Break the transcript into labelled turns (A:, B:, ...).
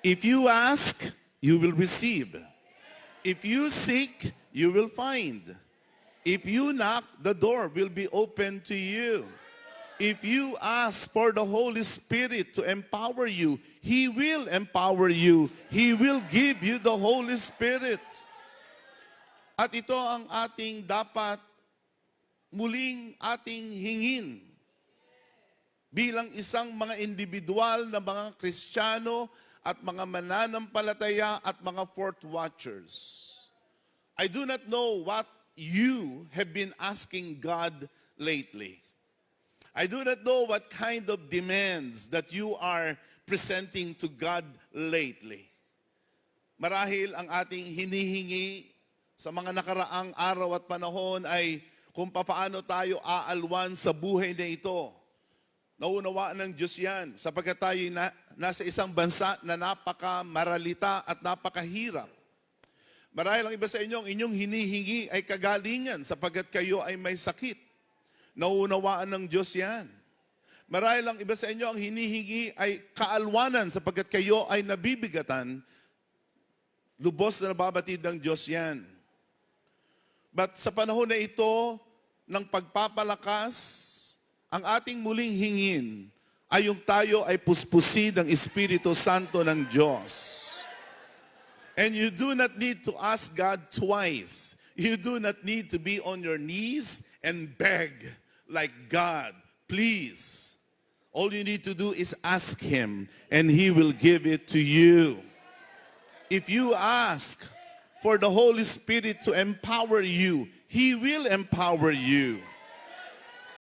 A: If you ask, you will receive. If you seek, you will find. If you knock, the door will be open to you. If you ask for the Holy Spirit to empower you, He will empower you. He will give you the Holy Spirit. At ito ang ating dapat muling ating hingin bilang isang mga individual na mga Kristiyano at mga mananampalataya at mga fourth watchers. I do not know what you have been asking God lately. I do not know what kind of demands that you are presenting to God lately. Marahil ang ating hinihingi sa mga nakaraang araw at panahon ay kung paano tayo aalwan sa buhay na ito. Naunawaan ng Diyos yan sapagkat tayo nasa isang bansa na napaka-maralita at napakahirap. Marahil ang iba sa inyo, ang inyong hinihingi ay kagalingan sapagkat kayo ay may sakit. Nauunawaan ng Diyos yan. Marahil ang iba sa inyo, ang hinihingi ay kaalwanan sapagkat kayo ay nabibigatan. Lubos na nababatid ng Diyos yan. But sa panahon na ito, ng pagpapalakas, ang ating muling hingin ay yung tayo ay puspusin ng Espiritu Santo ng Diyos. And you do not need to ask God twice. You do not need to be on your knees and beg like, God, please. All you need to do is ask Him and He will give it to you. If you ask for the Holy Spirit to empower you, He will empower you.